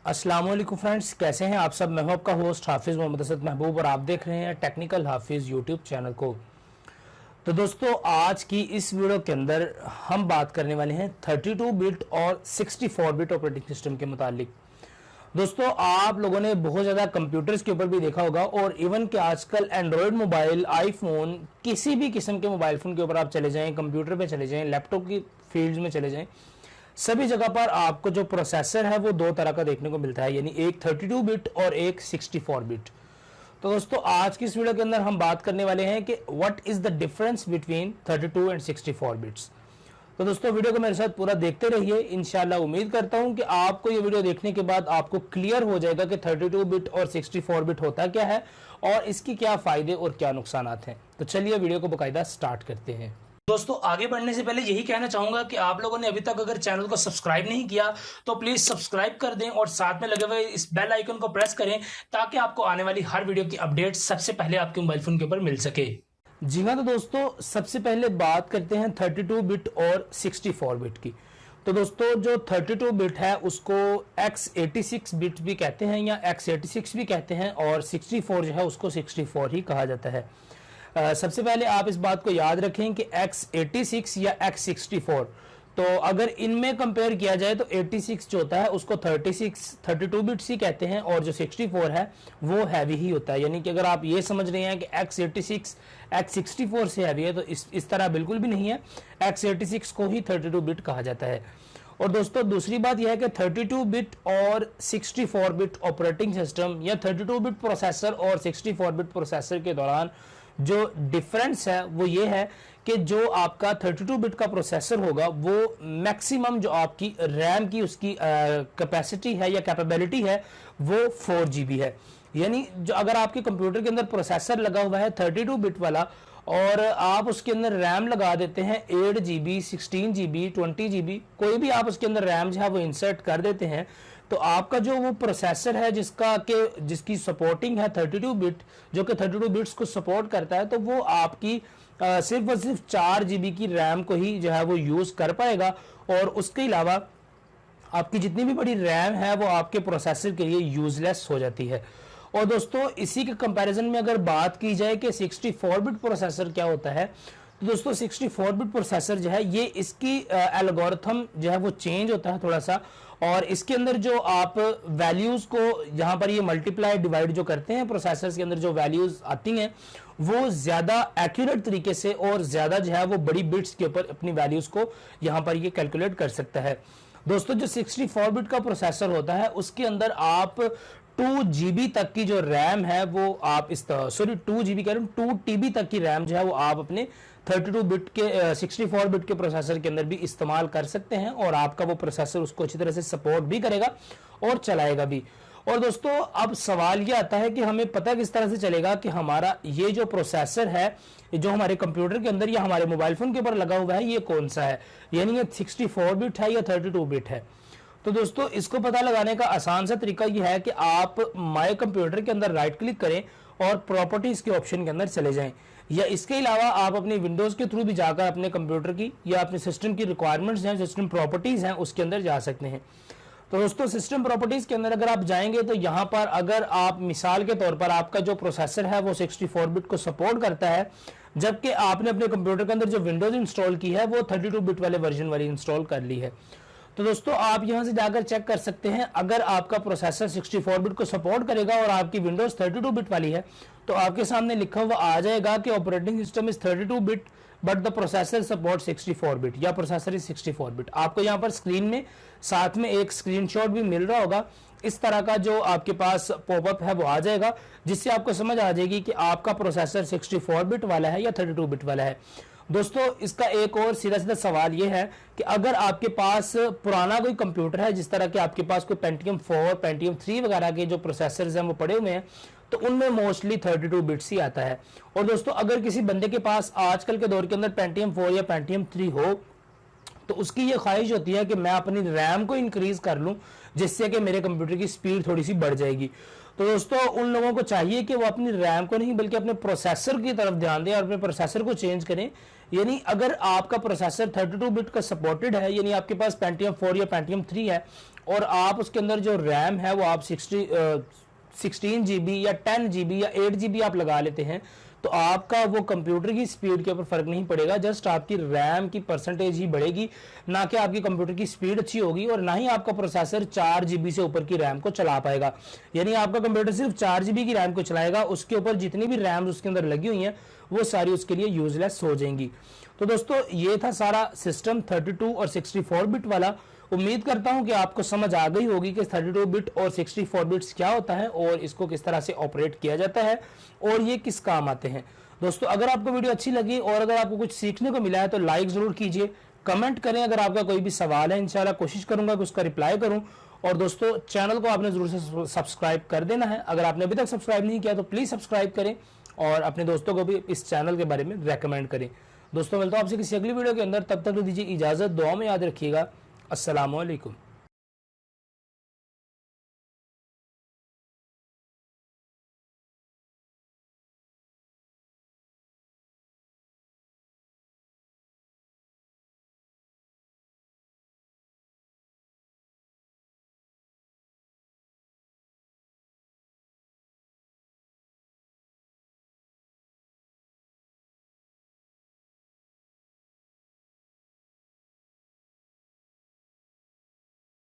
अस्सलाम वालेकुम फ्रेंड्स, कैसे हैं आप सब। मैं हूं आपका होस्ट हाफिज़ मोहम्मद असद महबूब और आप देख रहे हैं टेक्निकल हाफिज़ यूट्यूब चैनल को। तो दोस्तों, आज की इस वीडियो के अंदर हम बात करने वाले हैं 32 बिट और 64 बिट ऑपरेटिंग सिस्टम के मुतालिक। दोस्तों, आप लोगों ने बहुत ज़्यादा कंप्यूटर्स के ऊपर भी देखा होगा और इवन कि आजकल एंड्रॉयड मोबाइल, आईफोन, किसी भी किस्म के मोबाइल फ़ोन के ऊपर आप चले जाएं, कंप्यूटर पे चले जाएं, लैपटॉप की फील्ड में चले जाएं, सभी जगह पर आपको जो प्रोसेसर है वो दो तरह का देखने को मिलता है, यानी एक 32 बिट और एक 64 बिट। तो दोस्तों, आज की इस वीडियो के अंदर हम बात करने वाले हैं कि what is the difference between 32 and 64 bits. तो दोस्तों, वीडियो को मेरे साथ पूरा देखते रहिए। इंशाल्लाह उम्मीद करता हूं कि आपको ये वीडियो देखने के बाद आपको क्लियर हो जाएगा कि 32 बिट और 64 बिट होता क्या है और इसकी क्या फायदे और क्या नुकसान हैं। तो चलिए वीडियो को बाकायदा स्टार्ट करते हैं। दोस्तों, आगे बढ़ने से पहले यही कहना चाहूंगा कि आप लोगों ने अभी तक अगर चैनल को सब्सक्राइब नहीं किया तो प्लीज सब्सक्राइब कर दें और साथ में लगे हुए इस बेल आइकन को प्रेस करें ताकि आपको आने वाली हर वीडियो की अपडेट सबसे पहले आपके मोबाइल फोन के ऊपर मिल सके। जी हाँ, तो दोस्तों सबसे पहले बात करते हैं 32 बिट और 64 बिट की। तो दोस्तों, जो 32 बिट है उसको x86 बिट भी कहते हैं या x86 भी कहते हैं और 64 जो है उसको 64 ही कहा जाता है। सबसे पहले आप इस बात को याद रखें कि x86 या x64, तो अगर इनमें कंपेयर किया जाए तो 86 जो होता है उसको 32 बिट्स ही कहते हैं और जो 64 है वो हैवी ही होता है। यानी कि अगर आप ये समझ रहे हैं कि x86 x64 से हैवी है तो इस तरह बिल्कुल भी नहीं है। x86 को ही 32 बिट कहा जाता है। और दोस्तों, दूसरी बात यह है कि 32 बिट और 64 बिट ऑपरेटिंग सिस्टम या 32 बिट प्रोसेसर और 64 बिट प्रोसेसर के दौरान जो डिफरेंस है वो ये है कि जो आपका 32 बिट का प्रोसेसर होगा वो मैक्सिमम जो आपकी रैम की उसकी कैपेसिटी है या कैपेबिलिटी है वो 4 GB है। यानी जो अगर आपके कंप्यूटर के अंदर प्रोसेसर लगा हुआ है 32 बिट वाला और आप उसके अंदर रैम लगा देते हैं 8 GB, 16 GB, 20 GB, कोई भी आप उसके अंदर रैम जो है वो इंसर्ट कर देते हैं, तो आपका जो वो प्रोसेसर है जिसकी सपोर्टिंग है 32 बिट, जो कि 32 बिट्स को सपोर्ट करता है, तो वो आपकी सिर्फ और सिर्फ 4 GB की रैम को ही जो है वो यूज कर पाएगा और उसके अलावा आपकी जितनी भी बड़ी रैम है वो आपके प्रोसेसर के लिए यूजलेस हो जाती है। और दोस्तों, इसी के कंपैरिजन में अगर बात की जाए कि 64 बिट प्रोसेसर क्या होता है, तो दोस्तों 64 बिट प्रोसेसर जो है ये इसकी एल्गोरिथम जो है वो चेंज होता है थोड़ा सा, और इसके अंदर जो आप वैल्यूज को यहाँ पर ये मल्टीप्लाई डिवाइड जो करते हैं प्रोसेसर के अंदर जो वैल्यूज आती हैं वो ज्यादा एक्यूरेट तरीके से और ज्यादा जो है वो बड़ी बिट्स के ऊपर अपनी वैल्यूज को यहाँ पर ये कैलकुलेट कर सकता है। दोस्तों, जो 64 बिट का प्रोसेसर होता है उसके अंदर आप 2 GB तक की जो रैम है वो आप 2 GB कह रहे हैं, 2 TB तक की रैम जो है वो आप अपने 32 बिट के 64 बिट के प्रोसेसर के अंदर भी इस्तेमाल कर सकते हैं और आपका वो प्रोसेसर उसको अच्छी तरह से सपोर्ट भी करेगा और चलाएगा भी। और दोस्तों, अब सवाल ये आता है कि हमें पता किस तरह से चलेगा कि हमारा ये जो प्रोसेसर है जो हमारे कंप्यूटर के अंदर या हमारे मोबाइल फोन के ऊपर लगा हुआ है ये कौन सा है, यानी ये 64 बिट है या 32 बिट है। तो दोस्तों, इसको पता लगाने का आसान सा तरीका यह है कि आप माय कंप्यूटर के अंदर राइट क्लिक करें और प्रॉपर्टीज के ऑप्शन के अंदर चले जाएं, या इसके अलावा आप अपनी विंडोज के थ्रू भी जाकर अपने कंप्यूटर की या अपने सिस्टम की रिक्वायरमेंट्स हैं, सिस्टम प्रॉपर्टीज हैं, उसके अंदर जा सकते हैं। तो दोस्तों, सिस्टम प्रॉपर्टीज के अंदर अगर आप जाएंगे तो यहाँ पर अगर आप मिसाल के तौर पर आपका जो प्रोसेसर है वो 64 बिट को सपोर्ट करता है, जबकि आपने अपने कंप्यूटर के अंदर जो विंडोज इंस्टॉल की है वो 32 बिट वाले वर्जन वाली इंस्टॉल कर ली है। तो दोस्तों, आप यहां से जाकर चेक कर सकते हैं, अगर आपका प्रोसेसर 64 बिट को सपोर्ट करेगा और आपकी विंडोज 32 बिट वाली है तो आपके सामने लिखा हुआ आ जाएगा कि operating system is 32 bit but the processor support 64 bit या प्रोसेसर इज 64 बिट। आपको यहां पर स्क्रीन में साथ में एक स्क्रीनशॉट भी मिल रहा होगा, इस तरह का जो आपके पास पॉपअप है वो आ जाएगा, जिससे आपको समझ आ जाएगी कि आपका प्रोसेसर 64 बिट वाला है या 32 बिट वाला है। दोस्तों, इसका एक और सीधा सीधा सवाल यह है कि अगर आपके पास पुराना कोई कंप्यूटर है, जिस तरह के आपके पास कोई पेंटियम 4, पेंटियम 3 वगैरह के जो प्रोसेसर्स हैं वो पड़े हुए हैं, तो उनमें मोस्टली 32 बिट्स ही आता है। और दोस्तों, अगर किसी बंदे के पास आजकल के दौर के अंदर पेंटियम 4 या पेंटियम 3 हो तो उसकी ये ख्वाहिश होती है कि मैं अपनी रैम को इंक्रीज कर लूं जिससे कि मेरे कंप्यूटर की स्पीड थोड़ी सी बढ़ जाएगी। तो दोस्तों, उन लोगों को चाहिए कि वो अपनी रैम को नहीं बल्कि अपने प्रोसेसर की तरफ ध्यान दें और अपने प्रोसेसर को चेंज करें, यानी अगर आपका प्रोसेसर 32 बिट का सपोर्टेड है, यानी आपके पास Pentium 4 या Pentium 3 है और आप उसके अंदर जो रैम है वो आप 16 GB या 10 GB या 8 GB आप लगा लेते हैं, तो आपका वो कंप्यूटर की स्पीड के ऊपर फर्क नहीं पड़ेगा, जस्ट आपकी रैम की परसेंटेज ही बढ़ेगी, ना कि आपकी कंप्यूटर की स्पीड अच्छी होगी और ना ही आपका प्रोसेसर 4 GB से ऊपर की रैम को चला पाएगा। यानी आपका कंप्यूटर सिर्फ 4 GB की रैम को चलाएगा, उसके ऊपर जितनी भी रैम उसके अंदर लगी हुई हैं वो सारी उसके लिए यूजलेस हो जाएंगी। तो दोस्तों ये था सारा सिस्टम 32 और 64 बिट वाला। उम्मीद करता हूं कि आपको समझ आ गई होगी कि 32 बिट और 64 बिट्स क्या होता है और इसको किस तरह से ऑपरेट किया जाता है और ये किस काम आते हैं। दोस्तों अगर आपको वीडियो अच्छी लगी और अगर आपको कुछ सीखने को मिला है तो लाइक जरूर कीजिए, कमेंट करें, अगर आपका कोई भी सवाल है इंशाल्लाह कोशिश करूंगा कि उसका रिप्लाई करूं। और दोस्तों चैनल को आपने जरूर से सब्सक्राइब कर देना है, अगर आपने अभी तक सब्सक्राइब नहीं किया तो प्लीज सब्सक्राइब करें और अपने दोस्तों को भी इस चैनल के बारे में रेकमेंड करें। दोस्तों मिलता हूं आपसे किसी अगली वीडियो के अंदर, तब तक दीजिए इजाजत, दुआ में याद रखिएगा। अस्सलामु अलैकुम।